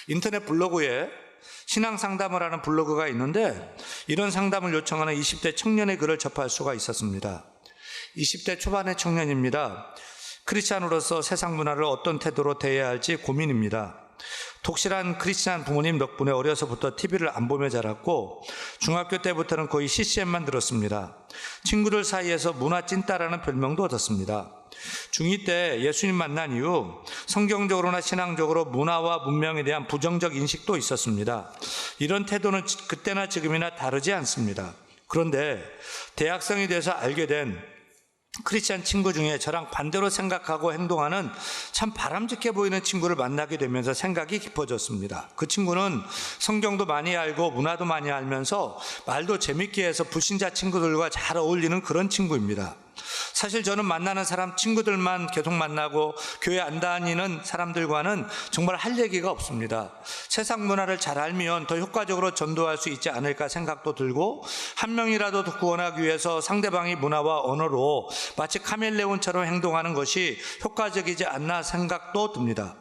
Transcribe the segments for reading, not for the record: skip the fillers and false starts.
인터넷 블로그에 신앙 상담을 하는 블로그가 있는데 이런 상담을 요청하는 20대 청년의 글을 접할 수가 있었습니다. 20대 초반의 청년입니다. 크리스찬으로서 세상 문화를 어떤 태도로 대해야 할지 고민입니다. 독실한 크리스찬 부모님 덕분에 어려서부터 TV를 안 보며 자랐고 중학교 때부터는 거의 CCM만 들었습니다. 친구들 사이에서 문화 찐따라는 별명도 얻었습니다. 중2 때 예수님 만난 이후 성경적으로나 신앙적으로 문화와 문명에 대한 부정적 인식도 있었습니다. 이런 태도는 그때나 지금이나 다르지 않습니다. 그런데 대학생이 돼서 알게 된 크리스찬 친구 중에 저랑 반대로 생각하고 행동하는 참 바람직해 보이는 친구를 만나게 되면서 생각이 깊어졌습니다. 그 친구는 성경도 많이 알고 문화도 많이 알면서 말도 재밌게 해서 불신자 친구들과 잘 어울리는 그런 친구입니다. 사실 저는 만나는 사람 친구들만 계속 만나고 교회 안 다니는 사람들과는 정말 할 얘기가 없습니다. 세상 문화를 잘 알면 더 효과적으로 전도할 수 있지 않을까 생각도 들고 한 명이라도 더 구원하기 위해서 상대방의 문화와 언어로 마치 카멜레온처럼 행동하는 것이 효과적이지 않나 생각도 듭니다.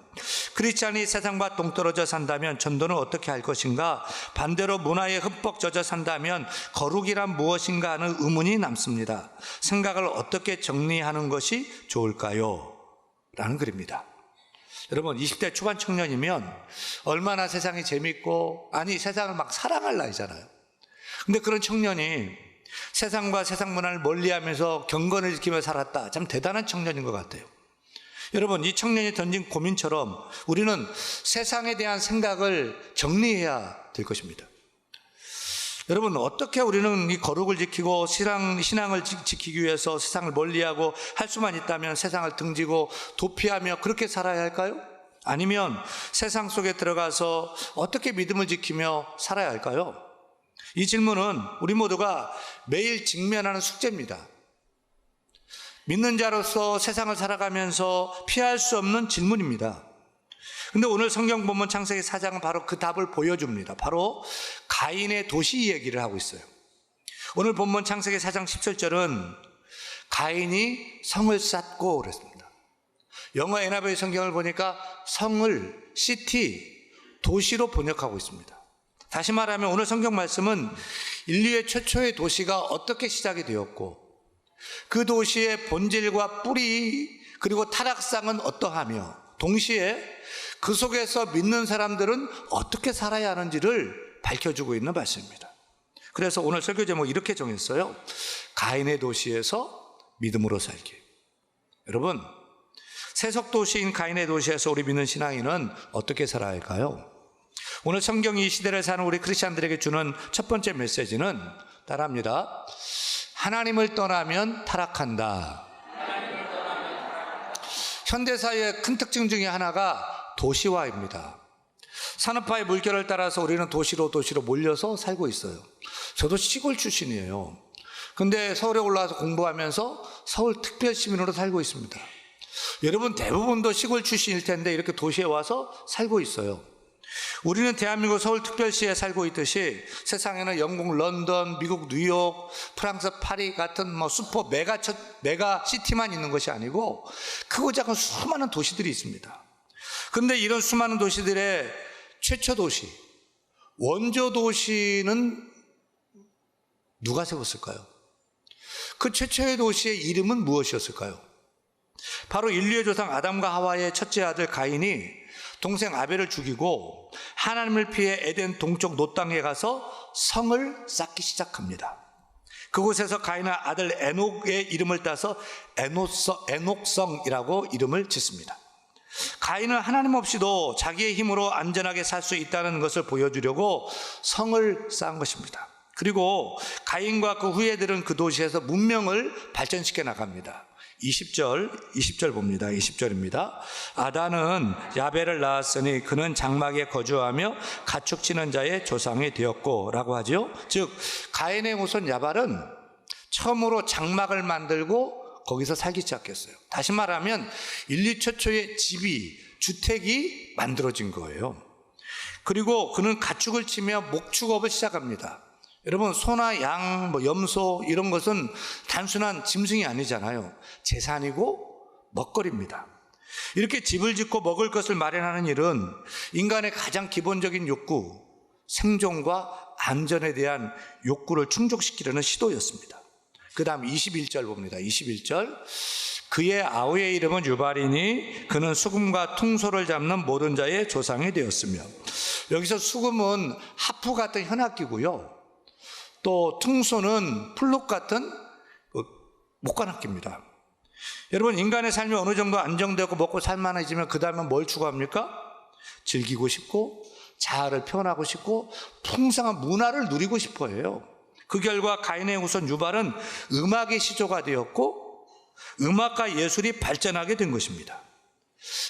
크리스찬이 세상과 동떨어져 산다면 전도는 어떻게 할 것인가? 반대로 문화에 흠뻑 젖어 산다면 거룩이란 무엇인가 하는 의문이 남습니다. 생각을 어떻게 정리하는 것이 좋을까요? 라는 글입니다. 여러분 20대 초반 청년이면 얼마나 세상이 재밌고 세상을 막 사랑할 나이잖아요. 근데 그런 청년이 세상과 세상 문화를 멀리하면서 경건을 지키며 살았다. 참 대단한 청년인 것 같아요. 여러분 이 청년이 던진 고민처럼 우리는 세상에 대한 생각을 정리해야 될 것입니다. 여러분 어떻게 우리는 이 거룩을 지키고 신앙을 지키기 위해서 세상을 멀리하고 할 수만 있다면 세상을 등지고 도피하며 그렇게 살아야 할까요? 아니면 세상 속에 들어가서 어떻게 믿음을 지키며 살아야 할까요? 이 질문은 우리 모두가 매일 직면하는 숙제입니다. 믿는 자로서 세상을 살아가면서 피할 수 없는 질문입니다. 근데 오늘 성경 본문 창세기 4장은 바로 그 답을 보여줍니다. 바로 가인의 도시 얘기를 하고 있어요. 오늘 본문 창세기 4장 17절은 가인이 성을 쌓고 그랬습니다. 영어 NIV 성경을 보니까 성을 시티, 도시로 번역하고 있습니다. 다시 말하면 오늘 성경 말씀은 인류의 최초의 도시가 어떻게 시작이 되었고 그 도시의 본질과 뿌리 그리고 타락상은 어떠하며 동시에 그 속에서 믿는 사람들은 어떻게 살아야 하는지를 밝혀주고 있는 말씀입니다. 그래서 오늘 설교 제목 이렇게 정했어요. 가인의 도시에서 믿음으로 살기. 여러분 세속도시인 가인의 도시에서 우리 믿는 신앙인은 어떻게 살아야 할까요? 오늘 성경이 이 시대를 사는 우리 크리스찬들에게 주는 첫 번째 메시지는 따라합니다. 하나님을 떠나면 타락한다. 현대사회의 큰 특징 중에 하나가 도시화입니다. 산업화의 물결을 따라서 우리는 도시로 몰려서 살고 있어요. 저도 시골 출신이에요. 근데 서울에 올라와서 공부하면서 서울 특별시민으로 살고 있습니다. 여러분 대부분도 시골 출신일 텐데 이렇게 도시에 와서 살고 있어요. 우리는 대한민국 서울특별시에 살고 있듯이 세상에는 영국 런던, 미국 뉴욕, 프랑스 파리 같은 슈퍼 메가 시티만 있는 것이 아니고 크고 작은 수많은 도시들이 있습니다. 그런데 이런 수많은 도시들의 최초 도시, 원조 도시는 누가 세웠을까요? 그 최초의 도시의 이름은 무엇이었을까요? 바로 인류의 조상 아담과 하와의 첫째 아들 가인이 동생 아벨을 죽이고 하나님을 피해 에덴 동쪽 놋 땅에 가서 성을 쌓기 시작합니다. 그곳에서 가인은 아들 에녹의 이름을 따서 에녹성이라고 이름을 짓습니다. 가인은 하나님 없이도 자기의 힘으로 안전하게 살 수 있다는 것을 보여주려고 성을 쌓은 것입니다. 그리고 가인과 그 후예들은 그 도시에서 문명을 발전시켜 나갑니다. 20절 봅니다. 20절입니다. 아다는 야벨을 낳았으니 그는 장막에 거주하며 가축 치는 자의 조상이 되었고 라고 하죠. 즉 가인의 후손 야발은 처음으로 장막을 만들고 거기서 살기 시작했어요. 다시 말하면 인류 최초의 주택이 만들어진 거예요. 그리고 그는 가축을 치며 목축업을 시작합니다. 여러분 소나 양, 염소 이런 것은 단순한 짐승이 아니잖아요. 재산이고 먹거리입니다. 이렇게 집을 짓고 먹을 것을 마련하는 일은 인간의 가장 기본적인 욕구, 생존과 안전에 대한 욕구를 충족시키려는 시도였습니다. 그 다음 21절 봅니다. 21절. 그의 아우의 이름은 유발이니 그는 수금과 퉁소를 잡는 모든 자의 조상이 되었으며, 여기서 수금은 하프 같은 현악기고요, 또 퉁소는 플룻 같은 목관악기입니다. 여러분, 인간의 삶이 어느 정도 안정되고 먹고 살만해지면 그 다음에 뭘 추구합니까? 즐기고 싶고 자아를 표현하고 싶고 풍성한 문화를 누리고 싶어 해요. 그 결과 가인의 후손 유발은 음악의 시조가 되었고 음악과 예술이 발전하게 된 것입니다.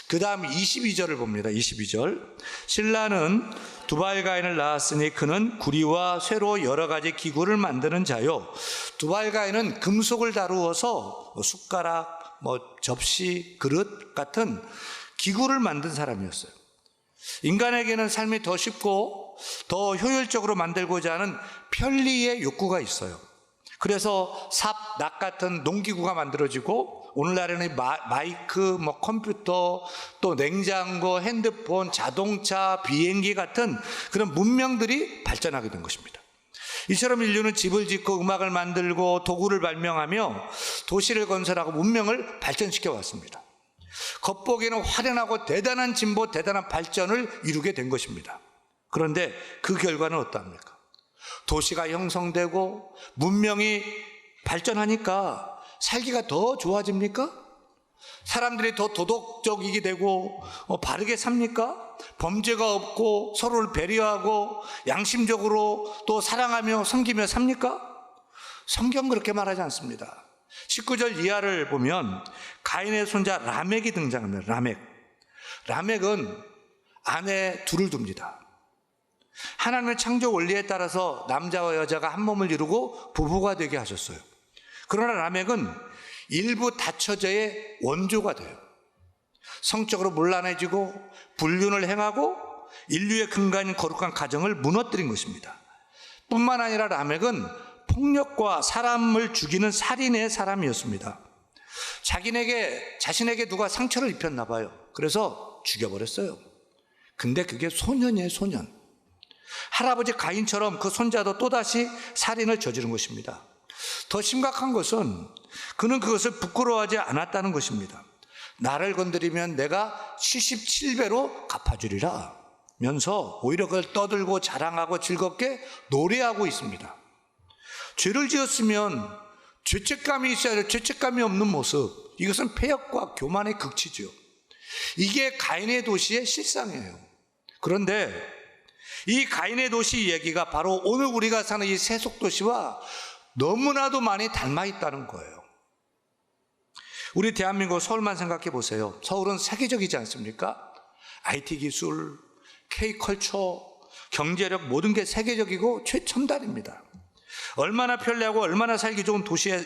그 다음 22절을 봅니다. 22절. 신라는 두발가인을 낳았으니 그는 구리와 쇠로 여러 가지 기구를 만드는 자요. 두발가인은 금속을 다루어서 숟가락, 접시, 그릇 같은 기구를 만든 사람이었어요. 인간에게는 삶이 더 쉽고 더 효율적으로 만들고자 하는 편리의 욕구가 있어요. 그래서 삽, 낫 같은 농기구가 만들어지고, 오늘날에는 마이크, 컴퓨터, 또 냉장고, 핸드폰, 자동차, 비행기 같은 그런 문명들이 발전하게 된 것입니다. 이처럼 인류는 집을 짓고 음악을 만들고 도구를 발명하며 도시를 건설하고 문명을 발전시켜 왔습니다. 겉보기에는 화려하고 대단한 진보, 대단한 발전을 이루게 된 것입니다. 그런데 그 결과는 어떠합니까? 도시가 형성되고 문명이 발전하니까 살기가 더 좋아집니까? 사람들이 더 도덕적이게 되고 바르게 삽니까? 범죄가 없고 서로를 배려하고 양심적으로 또 사랑하며 섬기며 삽니까? 성경 그렇게 말하지 않습니다. 19절 이하를 보면 가인의 손자 라멕이 등장합니다. 라멕은 아내 둘을 둡니다. 하나님의 창조 원리에 따라서 남자와 여자가 한 몸을 이루고 부부가 되게 하셨어요. 그러나 라멕은 일부 다처제의 원조가 돼요. 성적으로 문란해지고 불륜을 행하고 인류의 근간인 거룩한 가정을 무너뜨린 것입니다. 뿐만 아니라 라멕은 폭력과 사람을 죽이는 살인의 사람이었습니다. 자신에게 누가 상처를 입혔나 봐요. 그래서 죽여버렸어요. 근데 그게 소년이에요, 소년. 할아버지 가인처럼 그 손자도 또다시 살인을 저지른 것입니다. 더 심각한 것은 그는 그것을 부끄러워하지 않았다는 것입니다. 나를 건드리면 내가 77배로 갚아주리라 면서 오히려 그걸 떠들고 자랑하고 즐겁게 노래하고 있습니다. 죄를 지었으면 죄책감이 있어야 돼. 죄책감이 없는 모습, 이것은 폐역과 교만의 극치죠. 이게 가인의 도시의 실상이에요. 그런데 이 가인의 도시 얘기가 바로 오늘 우리가 사는 이 세속도시와 너무나도 많이 닮아 있다는 거예요. 우리 대한민국 서울만 생각해 보세요. 서울은 세계적이지 않습니까? IT 기술, K컬처, 경제력, 모든 게 세계적이고 최첨단입니다. 얼마나 편리하고 얼마나 살기 좋은 도시에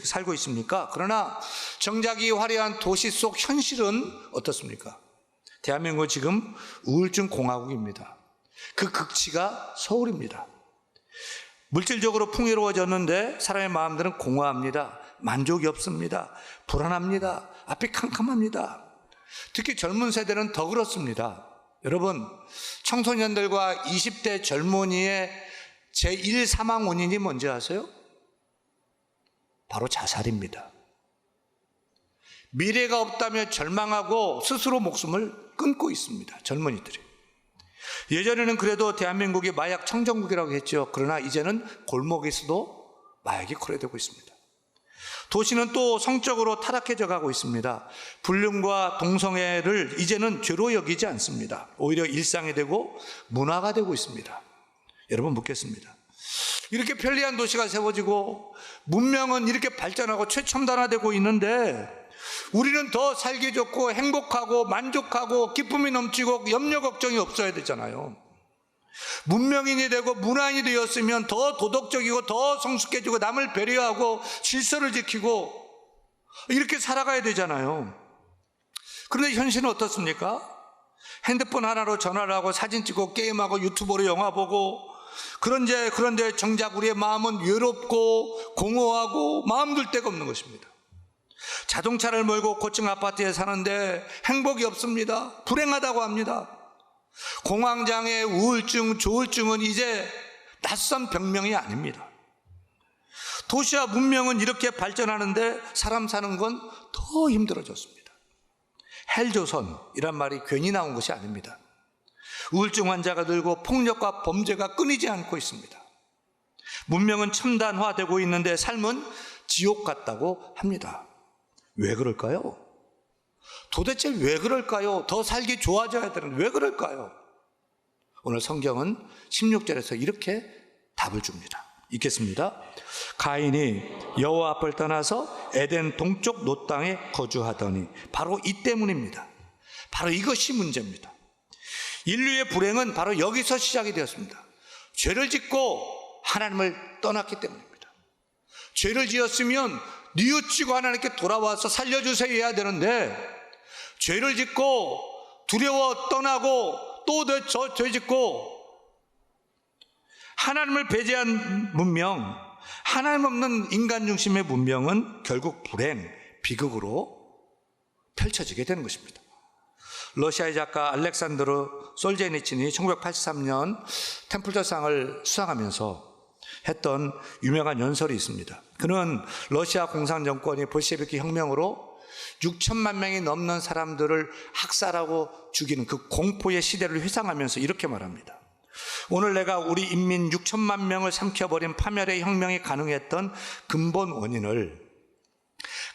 살고 있습니까? 그러나 정작 이 화려한 도시 속 현실은 어떻습니까? 대한민국은 지금 우울증 공화국입니다. 그 극치가 서울입니다. 물질적으로 풍요로워졌는데 사람의 마음들은 공허합니다. 만족이 없습니다. 불안합니다. 앞이 캄캄합니다. 특히 젊은 세대는 더 그렇습니다. 여러분, 청소년들과 20대 젊은이의 제1 사망 원인이 뭔지 아세요? 바로 자살입니다. 미래가 없다며 절망하고 스스로 목숨을 끊고 있습니다. 젊은이들이. 예전에는 그래도 대한민국이 마약 청정국이라고 했죠. 그러나 이제는 골목에서도 마약이 거래되고 있습니다. 도시는 또 성적으로 타락해져 가고 있습니다. 불륜과 동성애를 이제는 죄로 여기지 않습니다. 오히려 일상이 되고 문화가 되고 있습니다. 여러분, 묻겠습니다. 이렇게 편리한 도시가 세워지고 문명은 이렇게 발전하고 최첨단화되고 있는데 우리는 더 살기 좋고 행복하고 만족하고 기쁨이 넘치고 염려 걱정이 없어야 되잖아요. 문명인이 되고 문화인이 되었으면 더 도덕적이고 더 성숙해지고 남을 배려하고 질서를 지키고 이렇게 살아가야 되잖아요. 그런데 현실은 어떻습니까? 핸드폰 하나로 전화를 하고 사진 찍고 게임하고 유튜브로 영화 보고 그런데 정작 우리의 마음은 외롭고 공허하고 마음 둘 데가 없는 것입니다. 자동차를 몰고 고층 아파트에 사는데 행복이 없습니다. 불행하다고 합니다. 공황장애, 우울증, 조울증은 이제 낯선 병명이 아닙니다. 도시와 문명은 이렇게 발전하는데 사람 사는 건 더 힘들어졌습니다. 헬조선이란 말이 괜히 나온 것이 아닙니다. 우울증 환자가 늘고 폭력과 범죄가 끊이지 않고 있습니다. 문명은 첨단화되고 있는데 삶은 지옥 같다고 합니다. 왜 그럴까요? 도대체 왜 그럴까요? 더 살기 좋아져야 되는데 왜 그럴까요? 오늘 성경은 16절에서 이렇게 답을 줍니다. 읽겠습니다. 가인이 여호와 앞을 떠나서 에덴 동쪽 놋 땅에 거주하더니, 바로 이 때문입니다. 바로 이것이 문제입니다. 인류의 불행은 바로 여기서 시작이 되었습니다. 죄를 짓고 하나님을 떠났기 때문입니다. 죄를 지었으면 뉘우치고 하나님께 돌아와서 살려주세요 해야 되는데, 죄를 짓고 두려워 떠나고 또 죄 짓고 하나님을 배제한 문명, 하나님 없는 인간 중심의 문명은 결국 불행, 비극으로 펼쳐지게 되는 것입니다. 러시아의 작가 알렉산드르 솔제니친이 1983년 템플러상을 수상하면서 했던 유명한 연설이 있습니다. 그는 러시아 공산정권이 볼셰비키 혁명으로 6천만 명이 넘는 사람들을 학살하고 죽이는 그 공포의 시대를 회상하면서 이렇게 말합니다. 오늘 내가 우리 인민 6천만 명을 삼켜버린 파멸의 혁명이 가능했던 근본 원인을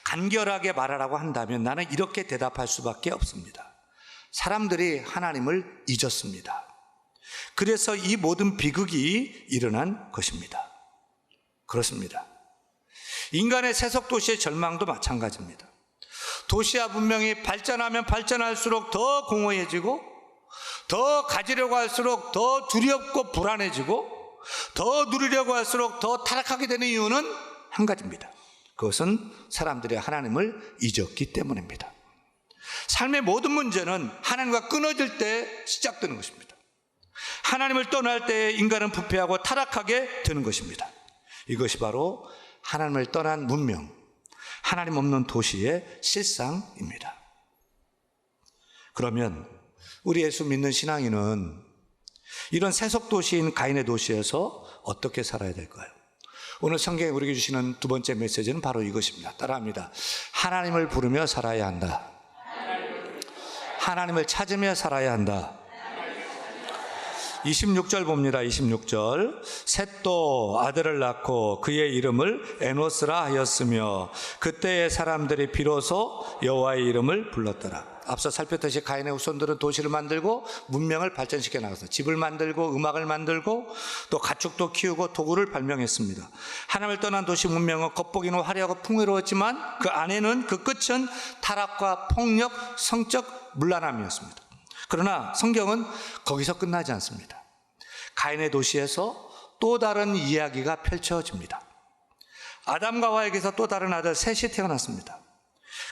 간결하게 말하라고 한다면 나는 이렇게 대답할 수밖에 없습니다. 사람들이 하나님을 잊었습니다. 그래서 이 모든 비극이 일어난 것입니다. 그렇습니다. 인간의 세속도시의 절망도 마찬가지입니다. 도시와 문명이 발전하면 발전할수록 더 공허해지고, 더 가지려고 할수록 더 두렵고 불안해지고, 더 누리려고 할수록 더 타락하게 되는 이유는 한 가지입니다. 그것은 사람들이 하나님을 잊었기 때문입니다. 삶의 모든 문제는 하나님과 끊어질 때 시작되는 것입니다. 하나님을 떠날 때 인간은 부패하고 타락하게 되는 것입니다. 이것이 바로 하나님을 떠난 문명, 하나님 없는 도시의 실상입니다. 그러면 우리 예수 믿는 신앙인은 이런 세속도시인 가인의 도시에서 어떻게 살아야 될까요? 오늘 성경에 우리에게 주시는 두 번째 메시지는 바로 이것입니다. 따라합니다. 하나님을 부르며 살아야 한다. 하나님을 찾으며 살아야 한다. 26절 봅니다. 26절. 셋도 아들을 낳고 그의 이름을 에노스라 하였으며 그때의 사람들이 비로소 여호와의 이름을 불렀더라. 앞서 살폈듯이 가인의 후손들은 도시를 만들고 문명을 발전시켜 나가서 집을 만들고 음악을 만들고 또 가축도 키우고 도구를 발명했습니다. 하나님을 떠난 도시 문명은 겉보기는 화려하고 풍요로웠지만 그 안에는, 그 끝은 타락과 폭력, 성적 문란함이었습니다. 그러나 성경은 거기서 끝나지 않습니다. 가인의 도시에서 또 다른 이야기가 펼쳐집니다. 아담과 하와에게서 또 다른 아들 셋이 태어났습니다.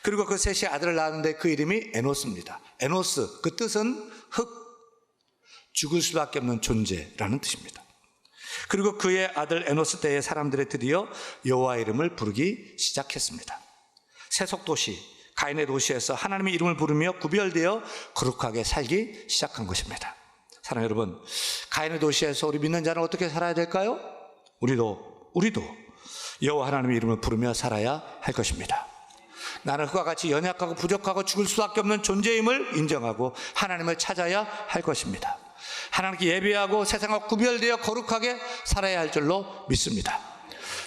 그리고 그 셋이 아들을 낳았는데 그 이름이 에노스입니다. 에노스, 그 뜻은 흙, 죽을 수밖에 없는 존재라는 뜻입니다. 그리고 그의 아들 에노스 때에 사람들이 드디어 여호와 이름을 부르기 시작했습니다. 세속도시 가인의 도시에서 하나님의 이름을 부르며 구별되어 거룩하게 살기 시작한 것입니다. 사랑하는 여러분, 가인의 도시에서 우리 믿는 자는 어떻게 살아야 될까요? 우리도 여호와 하나님의 이름을 부르며 살아야 할 것입니다. 나는 그와 같이 연약하고 부족하고 죽을 수밖에 없는 존재임을 인정하고 하나님을 찾아야 할 것입니다. 하나님께 예배하고 세상과 구별되어 거룩하게 살아야 할 줄로 믿습니다.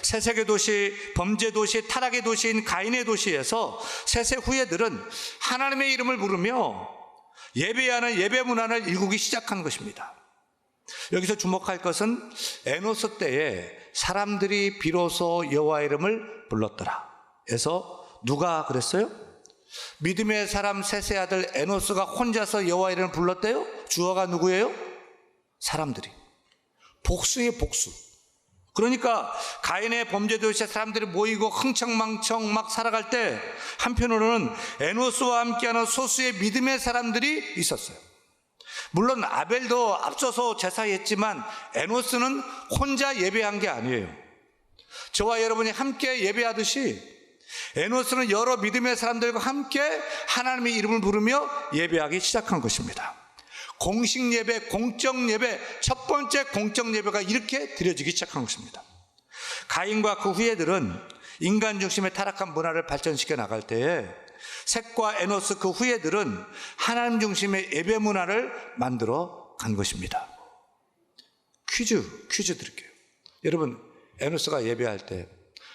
세세계 도시, 범죄 도시, 타락의 도시인 가인의 도시에서 세세 후예들은 하나님의 이름을 부르며 예배하는 예배 문화를 일구기 시작한 것입니다. 여기서 주목할 것은 에노스 때에 사람들이 비로소 여호와 이름을 불렀더라 해서 누가 그랬어요? 믿음의 사람 셋의 아들 에노스가 혼자서 여호와 이름을 불렀대요? 주어가 누구예요? 사람들이. 복수의 복수. 그러니까 가인의 범죄 도시에 사람들이 모이고 흥청망청 막 살아갈 때 한편으로는 에노스와 함께하는 소수의 믿음의 사람들이 있었어요. 물론 아벨도 앞서서 제사했지만 에노스는 혼자 예배한 게 아니에요. 저와 여러분이 함께 예배하듯이 에노스는 여러 믿음의 사람들과 함께 하나님의 이름을 부르며 예배하기 시작한 것입니다. 공식 예배, 공적 예배, 첫 번째 공적 예배가 이렇게 드려지기 시작한 것입니다. 가인과 그 후예들은 인간 중심의 타락한 문화를 발전시켜 나갈 때에 셋과 에노스 그 후예들은 하나님 중심의 예배 문화를 만들어 간 것입니다. 퀴즈 드릴게요. 여러분, 에노스가 예배할 때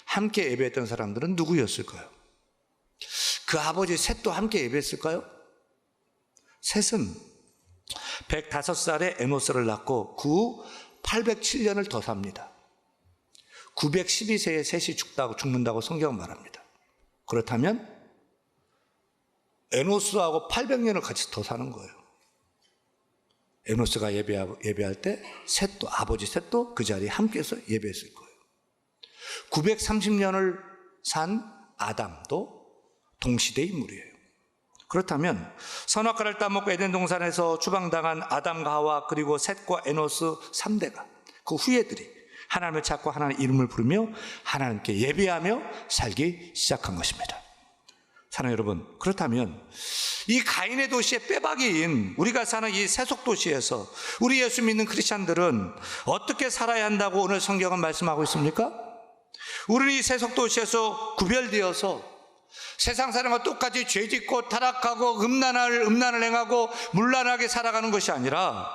함께 예배했던 사람들은 누구였을까요? 그 아버지 셋도 함께 예배했을까요? 셋은 105살에 에노스를 낳고 그 후 807년을 더 삽니다. 912세에 셋이 죽는다고 성경은 말합니다. 그렇다면 에노스하고 800년을 같이 더 사는 거예요. 에노스가 예배할 때 셋도, 아버지 셋도 그 자리에 함께해서 예배했을 거예요. 930년을 산 아담도 동시대 인물이에요. 그렇다면 선악과를 따먹고 에덴 동산에서 추방당한 아담과 하와 그리고 셋과 에노스 3대가 그 후예들이 하나님을 찾고 하나님의 이름을 부르며 하나님께 예배하며 살기 시작한 것입니다. 사랑하는 여러분, 그렇다면 이 가인의 도시의 빼박이인 우리가 사는 이 세속 도시에서 우리 예수 믿는 크리스찬들은 어떻게 살아야 한다고 오늘 성경은 말씀하고 있습니까? 우리는 이 세속 도시에서 구별되어서 세상 사람과 똑같이 죄짓고 타락하고 음란을 행하고 문란하게 살아가는 것이 아니라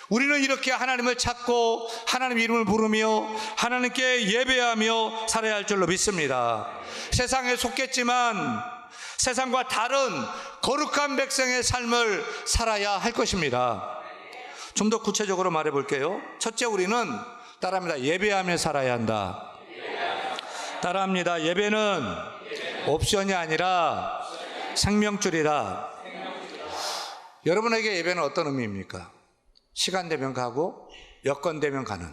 우리는 이렇게 하나님을 찾고 하나님의 이름을 부르며 하나님께 예배하며 살아야 할 줄로 믿습니다. 세상에 속겠지만 세상과 다른 거룩한 백성의 삶을 살아야 할 것입니다. 좀 더 구체적으로 말해 볼게요. 첫째, 우리는 따라합니다. 예배하며 살아야 한다. 따라합니다. 예배는 옵션이 아니라 생명줄이다. 여러분에게 예배는 어떤 의미입니까? 시간 되면 가고 여건 되면 가는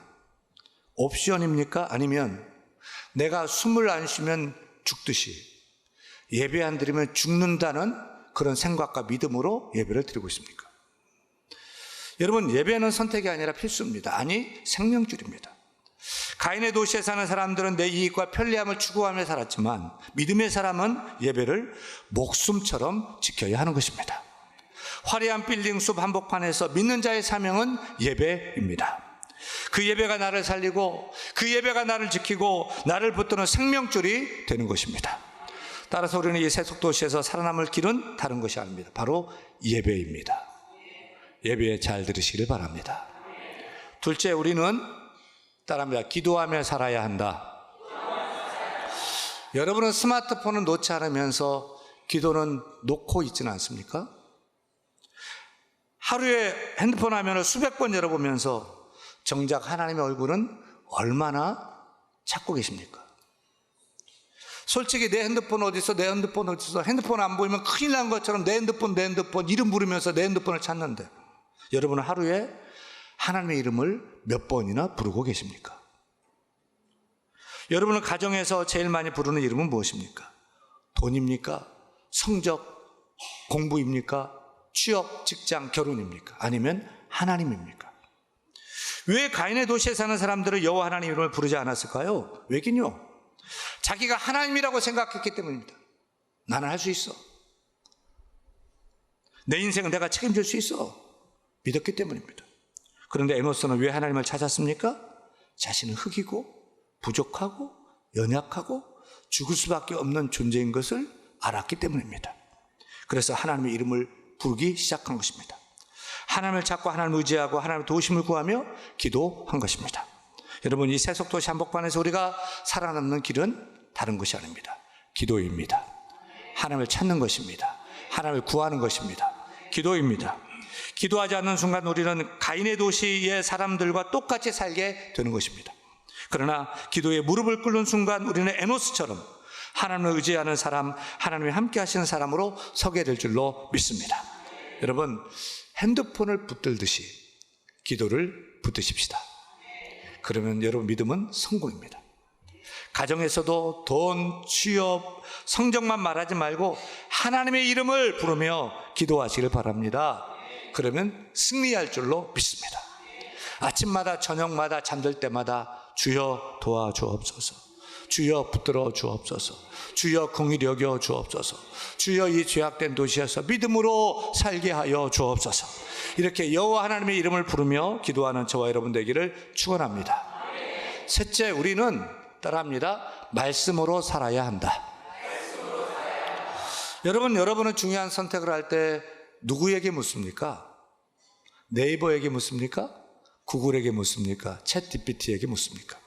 옵션입니까? 아니면 내가 숨을 안 쉬면 죽듯이 예배 안 드리면 죽는다는 그런 생각과 믿음으로 예배를 드리고 있습니까? 여러분, 예배는 선택이 아니라 필수입니다. 아니, 생명줄입니다. 가인의 도시에 사는 사람들은 내 이익과 편리함을 추구하며 살았지만 믿음의 사람은 예배를 목숨처럼 지켜야 하는 것입니다. 화려한 빌딩 숲 한복판에서 믿는 자의 사명은 예배입니다. 그 예배가 나를 살리고 그 예배가 나를 지키고 나를 붙드는 생명줄이 되는 것입니다. 따라서 우리는 이 세속도시에서 살아남을 길은 다른 것이 아닙니다. 바로 예배입니다. 예배에 잘 들으시길 바랍니다. 둘째, 우리는 따라합니다. 기도하며 살아야 한다. 여러분은 스마트폰을 놓지 않으면서 기도는 놓고 있지는 않습니까? 하루에 핸드폰 화면을 수백 번 열어보면서 정작 하나님의 얼굴은 얼마나 찾고 계십니까? 솔직히 내 핸드폰 어디서 핸드폰 안 보이면 큰일 난 것처럼 내 핸드폰 이름 부르면서 내 핸드폰을 찾는데 여러분은 하루에 하나님의 이름을 몇 번이나 부르고 계십니까? 여러분은 가정에서 제일 많이 부르는 이름은 무엇입니까? 돈입니까? 성적, 공부입니까? 취업, 직장, 결혼입니까? 아니면 하나님입니까? 왜 가인의 도시에 사는 사람들은 여호와 하나님 이름을 부르지 않았을까요? 왜긴요? 자기가 하나님이라고 생각했기 때문입니다. 나는 할 수 있어. 내 인생은 내가 책임질 수 있어. 믿었기 때문입니다. 그런데 에노스는 왜 하나님을 찾았습니까? 자신은 흙이고 부족하고 연약하고 죽을 수밖에 없는 존재인 것을 알았기 때문입니다. 그래서 하나님의 이름을 부르기 시작한 것입니다. 하나님을 찾고 하나님을 의지하고 하나님의 도우심을 구하며 기도한 것입니다. 여러분, 이 세속도시 한복판에서 우리가 살아남는 길은 다른 것이 아닙니다. 기도입니다. 하나님을 찾는 것입니다. 하나님을 구하는 것입니다. 기도입니다. 기도하지 않는 순간 우리는 가인의 도시의 사람들과 똑같이 살게 되는 것입니다. 그러나 기도에 무릎을 꿇는 순간 우리는 에노스처럼 하나님을 의지하는 사람, 하나님이 함께 하시는 사람으로 서게 될 줄로 믿습니다. 여러분, 핸드폰을 붙들듯이 기도를 붙드십시다. 그러면 여러분 믿음은 성공입니다. 가정에서도 돈, 취업, 성적만 말하지 말고 하나님의 이름을 부르며 기도하시길 바랍니다. 그러면 승리할 줄로 믿습니다. 아침마다 저녁마다 잠들 때마다 주여 도와주옵소서, 주여 붙들어 주옵소서. 주여 긍휼히 여겨 주옵소서. 주여 이 죄악된 도시에서 믿음으로 살게 하여 주옵소서. 이렇게 여호와 하나님의 이름을 부르며 기도하는 저와 여러분 되기를 축원합니다. 셋째, 우리는 따라합니다. 말씀으로 살아야 한다. 여러분은 중요한 선택을 할 때 누구에게 묻습니까? 네이버에게 묻습니까? 구글에게 묻습니까? 챗GPT에게 묻습니까?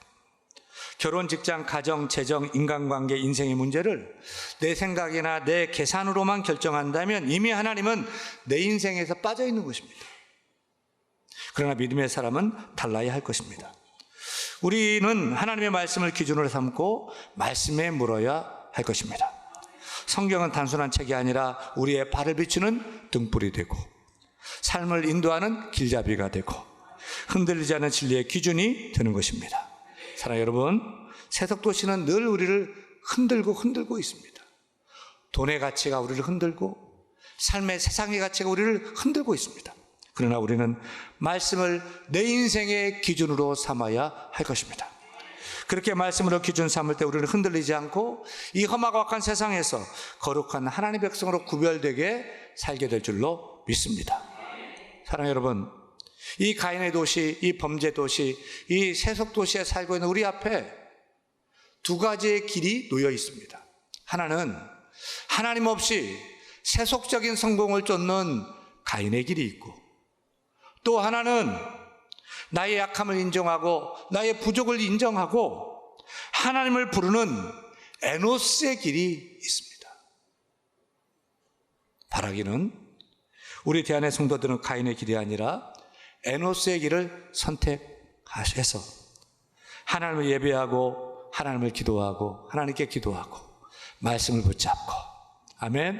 결혼, 직장, 가정, 재정, 인간관계, 인생의 문제를 내 생각이나 내 계산으로만 결정한다면 이미 하나님은 내 인생에서 빠져 있는 것입니다. 그러나 믿음의 사람은 달라야 할 것입니다. 우리는 하나님의 말씀을 기준으로 삼고 말씀에 물어야 할 것입니다. 성경은 단순한 책이 아니라 우리의 발을 비추는 등불이 되고 삶을 인도하는 길잡이가 되고 흔들리지 않는 진리의 기준이 되는 것입니다. 사랑하는 여러분, 세속도시는 늘 우리를 흔들고 있습니다. 돈의 가치가 우리를 흔들고 삶의 세상의 가치가 우리를 흔들고 있습니다. 그러나 우리는 말씀을 내 인생의 기준으로 삼아야 할 것입니다. 그렇게 말씀으로 기준 삼을 때 우리는 흔들리지 않고 이 험하고 악한 세상에서 거룩한 하나님의 백성으로 구별되게 살게 될 줄로 믿습니다. 사랑하는 여러분, 이 가인의 도시, 이 범죄 도시, 이 세속 도시에 살고 있는 우리 앞에 두 가지의 길이 놓여 있습니다. 하나는 하나님 없이 세속적인 성공을 쫓는 가인의 길이 있고, 또 하나는 나의 약함을 인정하고 나의 부족을 인정하고 하나님을 부르는 에노스의 길이 있습니다. 바라기는 우리 대안의 성도들은 가인의 길이 아니라 에노스의 길을 선택하셔서 하나님을 예배하고 하나님을 기도하고 하나님께 기도하고 말씀을 붙잡고, 아멘.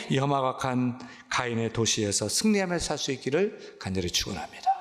이 험악한 가인의 도시에서 승리하며 살 수 있기를 간절히 축원합니다.